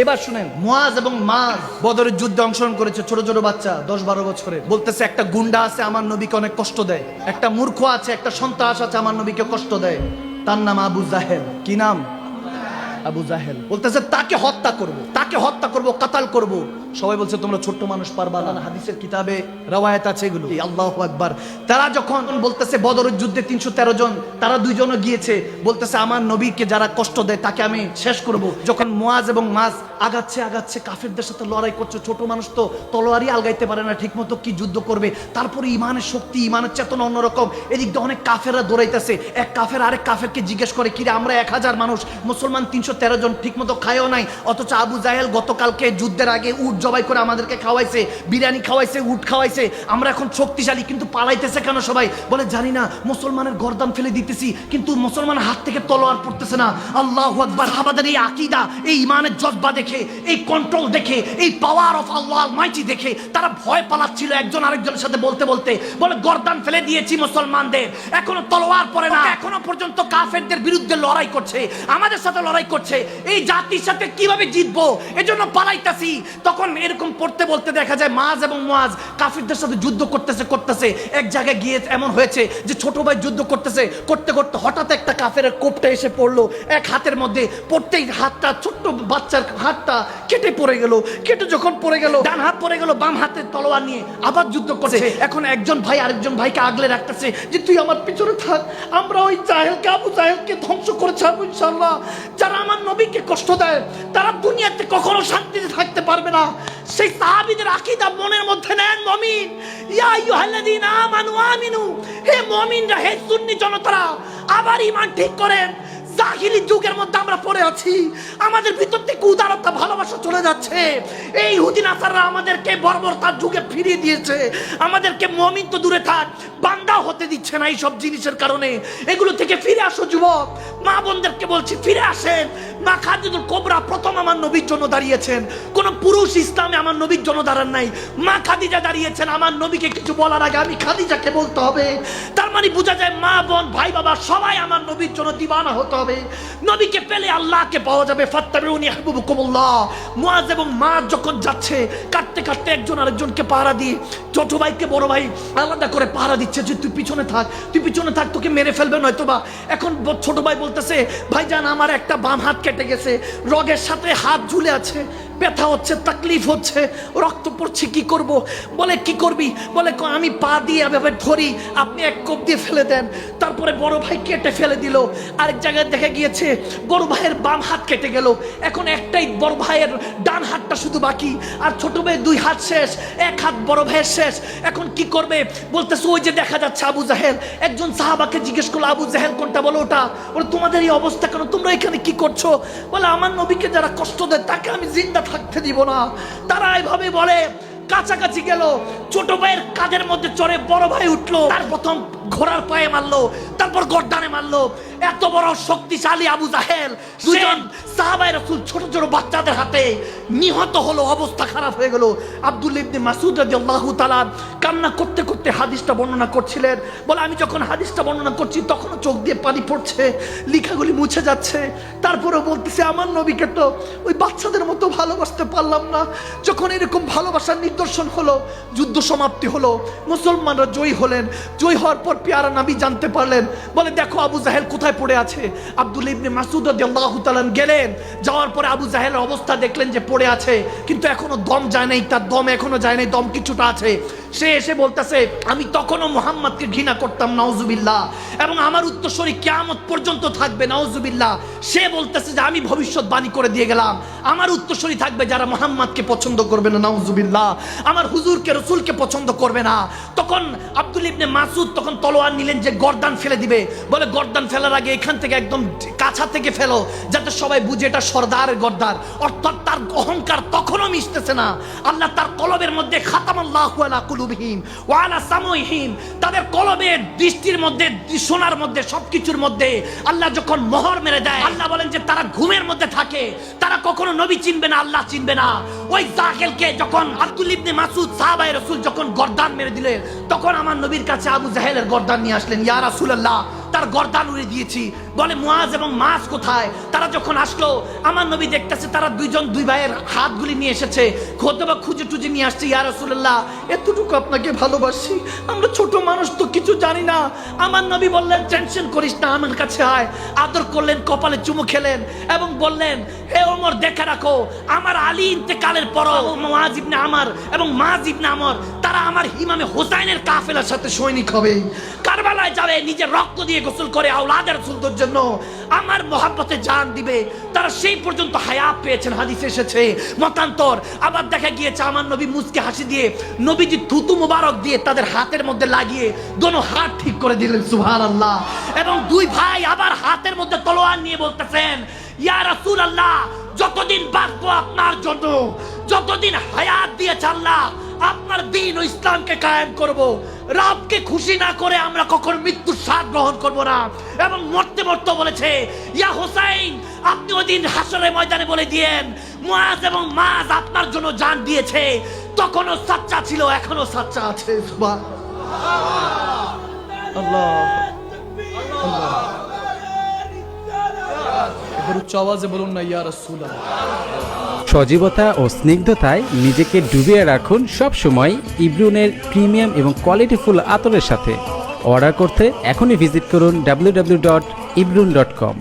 এবার শুনেন, মুয়াজ এবং মাজ বদরের যুদ্ধে অংশগ্রহণ করেছে, ছোট ছোট বাচ্চা 10-12 বছরের। বলতেছে একটা গুন্ডা আছে আমার নবীকে অনেক কষ্ট দেয়, একটা মূর্খ আছে, একটা সন্ত্রাস আছে আমার নবীকে কষ্ট দেয়, তার নাম আবু জাহেল। কি নাম? আবু জাহেল। বলতেছে তাকে হত্যা করব, তাকে হত্যা করব, কাতাল করব। সবাই বলছে তোমরা ছোট্ট মানুষ পারবা না। হাদিসের কিতাবে রওয়ায়াত আছে এগুলো। আল্লাহু আকবার। তারা যখন বলতেছে বদরের যুদ্ধে 313 জন, তারা দুইজনও গিয়েছে, বলতেছে আমার নবীকে যারা কষ্ট দেয় তাকে আমি শেষ করব। যখন মুয়াজ এবং মাজ আগাচ্ছে আগাচ্ছে কাফেরদের সাথে লড়াই করছে, ছোট মানুষ তো তলোয়ারই আলগাইতে পারে না ঠিক মতো, কি যুদ্ধ করবে। তারপরে ইমানের শক্তি, ইমানের চেতনা অন্যরকম। এদিক দিয়ে অনেক কাফেররা দৌড়াইতেছে। এক কাফের আরেক কাফেরকে জিজ্ঞেস করে, কিরে আমরা 1000 মানুষ, মুসলমান 313 জন, ঠিক মতো খায়ও নাই, অথচ আবু জাহেল গতকালকে যুদ্ধের আগে উট জবাই করে আমাদেরকে খাওয়াইছে, বিরিয়ানি খাওয়াইছে, উট খাওয়াইছে, আমরা এখন শক্তিশালী, কিন্তু পালাইতেছে কেন সবাই? বলে জানি না, মুসলমানের গর্দান ফেলে দিতেছি কিন্তু মুসলমানের হাত থেকে তলোয়ার পড়তেছে না। আল্লাহু আকবার। সাহাবাদের এই আকীদা, এই ইমানের জজ্বা দেখে, এই কন্ট্রোল দেখে, এই পাওয়ার অফ আল্লাহ অলমাইটি দেখে তারা ভয় পালাচ্ছিল একজন আরেকজনের সাথে বলতে বলতে। বলে গর্দান ফেলে দিয়েছি মুসলমানদের, এখনো তলোয়ার পড়ে না, এখনো পর্যন্ত কাফেরদের বিরুদ্ধে লড়াই করছে, আমাদের সাথে লড়াই করছে, এই জাতির সাথে কিভাবে জিতবো, এজন্য পালাইতাছি। তখন এরকম পড়তে বলতে দেখা যায় মাজ এবং মুয়াজ কাফিরদের সাথে যুদ্ধ করতেছে। এক জায়গায় গিয়ে এমন হয়েছে যে ছোট ভাই যুদ্ধ করতে করতে হঠাৎ একটা কাফেরের কোপটা এসে পড়লো এক হাতের মধ্যে, পড়তেই হাতটা, ছোট্ট বাচ্চার হাতটা কেটে পড়ে গেল। কেটে যখন পড়ে গেল, ডান হাত পড়ে গেল, বাম হাতে তলোয়ার নিয়ে আবার যুদ্ধ করছে। এখন একজন ভাই আরেকজন ভাইকে আগলে রাখতেছে যে তুই আমার পিছনে থাক, আমরা ওই জাহেলকে, আবু জাহেলকে ধ্বংস করে ছাড়বো ইনশাআল্লাহ। যারা আমার নবীকে কষ্ট দেয় তারা দুনিয়াতে কখনো শান্তিতে থাকতে পারবে না। সেই সাহাবীদের আকীদা মনের মধ্যে নেন। মুমিন, ইয়া আইয়ুহাল্লাযীনা আমানু আমিনু, হে মুমিনরা, হে সুন্নি জনতারা, আবার ঈমান ঠিক করেন। জাহিলি যুগের মধ্যে আমরা পড়ে আছি, আমাদের ভিতর থেকে উদারতা, ভালোবাসা চলে যাচ্ছে। এই ইহুদি নাসাররা আমাদেরকে বর্বরতার যুগে ফিরিয়ে দিয়েছে, আমাদেরকে মুমিন তো দূরে থাক, বান্দা হতে দিচ্ছে না এই সব জিনিসের কারণে। এগুলো থেকে ফিরে আসো যুবক, মা বোনদেরকে বলছি ফিরে আসেন। মা খাদিজাতুল কুবরা প্রথম আমার নবীর জন্য দাঁড়িয়েছেন, কোন পুরুষ ইসলামে আমার নবীর জন্য দাঁড়ান নাই, মা খাদিজা দাঁড়িয়েছেন। আমার নবীকে কিছু বলার আগে আমি খাদিজাকে বলতে হবে। তার মানে বোঝা যায় মা বোন ভাই বাবা সবাই আমার নবীর জন্য দিওয়ানা হতে হবে। নবীকে পেলে আল্লাহকে পাওয়া যাবে। ফাত্তাবিউনি আহবুবকুমুল্লাহ। মুয়াজ এবং মাজ যখন যাচ্ছে, কাটতে কাটতে একজন আরেকজনকে পাহারা দিয়ে, ছোট ভাইকে বড় ভাই আলাদা করে পাহারা দিচ্ছে যে তুই পিছনে থাক, তোকে মেরে ফেলবে নয়তোবা। এখন ছোট ভাই বলতেছে, ভাইজান আমার একটা বাম হাত কেটে গেছে, রগের সাথে হাত ঝুলে আছে, ব্যথা হচ্ছে, তাকলিফ হচ্ছে, রক্ত পড়ছে, কি করব? বলে কি করবি? বলে আমি পা দিয়ে এভাবে ধরি, আপনি এক কোপ দিয়ে ফেলে দেন। তারপরে বড় ভাই কেটে ফেলে দিল। আরেক জায়গায় দেখা গিয়েছে বড় ভাইয়ের বাম হাত কেটে গেল, এখন একটাই বড় ভাইয়ের ডান হাতটা শুধু বাকি, আর ছোট ভাইয়ের 2 হাত শেষ, এক হাত বড় ভাইয়ের শেষ। এখন কি করবে? বলতেছে ওই যে দেখা যাচ্ছে আবু জাহেল। একজন সাহাবাকে জিজ্ঞেস করলো, আবু জাহেল কোনটা? বলো ওটা। বলে তোমাদের এই অবস্থা কেন, তোমরা এখানে কি করছো? বলে আমার নবীকে যারা কষ্ট দেয় তাকে আমি জিন্দা থাকতে দিব না। তারা এইভাবে বলে। কাছাকাছি গেল, ছোট ভাইয়ের কাঁধের মধ্যে চড়ে বড় ভাই উঠলো, তার প্রথম ঘোড়ার পায়ে মারলো, তারপর গর্দানে মারলো। এত বড় শক্তিশালী আবু জাহেল, দুজন সাহাবায়ে রাসূল ছোট ছোট বাচ্চাদের হাতে নিহত হলো, অবস্থা খারাপ হয়ে গেল। আব্দুল্লাহ ইবনে মাসউদ রাদিয়াল্লাহু তাআলা কান্না করতে করতে হাদিসটা বর্ণনা করছিলেন। বলে আমি যখন হাদিসটা বর্ণনা করছি তখনও চোখ দিয়ে পানি পড়ছে, লেখাগুলি মুছে যাচ্ছে। তারপরেও বলতেছে আমার নবীকে তো ওই বাচ্চাদের মতো ভালোবাসতে পারলাম না। যখন এরকম ভালোবাসার নিদর্শন হলো, যুদ্ধ সমাপ্তি হলো, মুসলমানরা জয়ী হলেন। জয়ী হওয়ার পর পেয়ারা নবী জানতে পারলেন। বলে দেখো আবু জাহেল কোথায় পড়ে আছে। আব্দুল্লাহ ইবনে মাসউদ রাদিয়াল্লাহু তাআলা গেলেন, যাওয়ার পরে আবু জাহেলের অবস্থা দেখলেন যে পড়ে আছে, কিন্তু এখনো দম যায় নাই, তার দম এখনো যায় নাই, দম কিছুটা আছে। সে এসে বলতেছে আমি তখনও মুহাম্মদকে ঘৃণা করতাম, নাউজুবিল্লাহ, এবং আমার উত্তরসূরি কিয়ামত পর্যন্ত থাকবে, নাউজুবিল্লাহ। সে বলতেছে যে আমি ভবিষ্যৎবাণী করে দিয়ে গেলাম, আমার উত্তরসূরি থাকবে যারা মুহাম্মদকে পছন্দ করবে না, নাউজুবিল্লাহ, আমার হুজুরকে, রাসূলকে পছন্দ করবে না। তখন আব্দুল্লাহ ইবনে মাসউদ তখন তলোয়ার নিলেন যে গর্দান ফেলে দিবে। বলে গর্দান ফেলার আগে এখান থেকে একদম কাছা থেকে ফেলো, যাতে সবাই বুঝে এটা সর্দারের গর্দান। অর্থাৎ তার অহংকার তখনও মিশতেছে না। আল্লাহ তার কলবের মধ্যে খাতামাল্লাহু আলা কুলুবিহিম ওয়া আলা সামঈহিম, তাদের কলবের, দৃষ্টির মধ্যে, শোনার মধ্যে, সবকিছুর মধ্যে আল্লাহ যখন মোহর মেরে দেয়, আল্লাহ বলেন যে তারা ঘুমের মধ্যে থাকে, তারা কখনো নবী চিনবে না, আল্লাহ চিনবে না। ওই জাহেলকে যখন আব্দুল ইবনে মাসউদ সাহাবায়ে রাসূল যখন গর্দান মেরে দিলেন, তখন আমার নবীর কাছে আবু জাহেলের গর্দান নিয়ে আসলেন। ইয়া রাসূলুল্লাহ, তার গর্দান উড়িয়ে দিয়েছি। বলে মুআজ এবং মাস কোথায়? তারা যখন আসলো, আমার নবী দেখতেছে তারা দুই ভাইয়ের হাতগুলি নিয়ে এসেছে, খোদবা খুঁজে টুজে নিয়ে আসছে। ইয়া রাসূলুল্লাহ, এতটুকু আপনাকে ভালোবাসি, আমরা ছোট মানুষ তো কিছু জানি না। আমার নবী বললেন, টেনশন করিস না, আমার কাছে আয়। আদর করলেন, কপালে চুমু খেলেন এবং বললেন, হে ওমর, দেখে রাখো, আমার আলী ইন্তেকালের পর মুআজ ইবনে আমর এবং মাজ ইবনে আমর তারা আমার ইমামে হোসাইনের কাফেলার সাথে সৈনিক হবে, কারবালায় যাবে, নিজের রক্ত দিয়ে গোসল করে আওলাদের রাসূলদের জন্য আমার মহব্বতে জান দিবে। তারা সেই পর্যন্ত হায়াত পেয়েছেন, হাদিসে এসেছে। মতান্তর আবার দেখা গিয়েছে আমার নবী মুচকে হাসি দিয়ে নবীজি থুতু মুবারক দিয়ে তাদের হাতের মধ্যে লাগিয়ে দোনো হাত ঠিক করে দিলেন, সুবহানাল্লাহ। এবং দুই ভাই আবার হাতের মধ্যে তলোয়ার নিয়ে বলতেছেন, ইয়া রাসূলুল্লাহ, যতদিন বাঁচবো আপনার জন্য, যতদিন হায়াত দিয়েছে আল্লাহ, আপনার দ্বীন ও ইসলামকে কায়েম করব। রবকে খুশি না করে আমরা কখনো মৃত্যুর স্বাদ গ্রহণ করব না। এবং মরতে মরতে বলেছে, ইয়া হোসাইন, আপনি ওই দিন হাসরের ময়দানে বলে দিয়েন মুআজ এবং মাজ আপনার জন্য জান দিয়েছে। তখনও সাচ্চা ছিল, এখনো সাচ্চা আছে। আল্লাহ উচ্চ আওয়াজে বলুন না, ইয়া রাসূলুল্লাহ। সজীবতা ও স্নিগ্ধতায় নিজেকে ডুবিয়ে রাখুন সব সময় ইব্রুনের প্রিমিয়াম এবং কোয়ালিটিফুল আতরের সাথে। অর্ডার করতে এখনই ভিজিট করুন www.ibrun.com।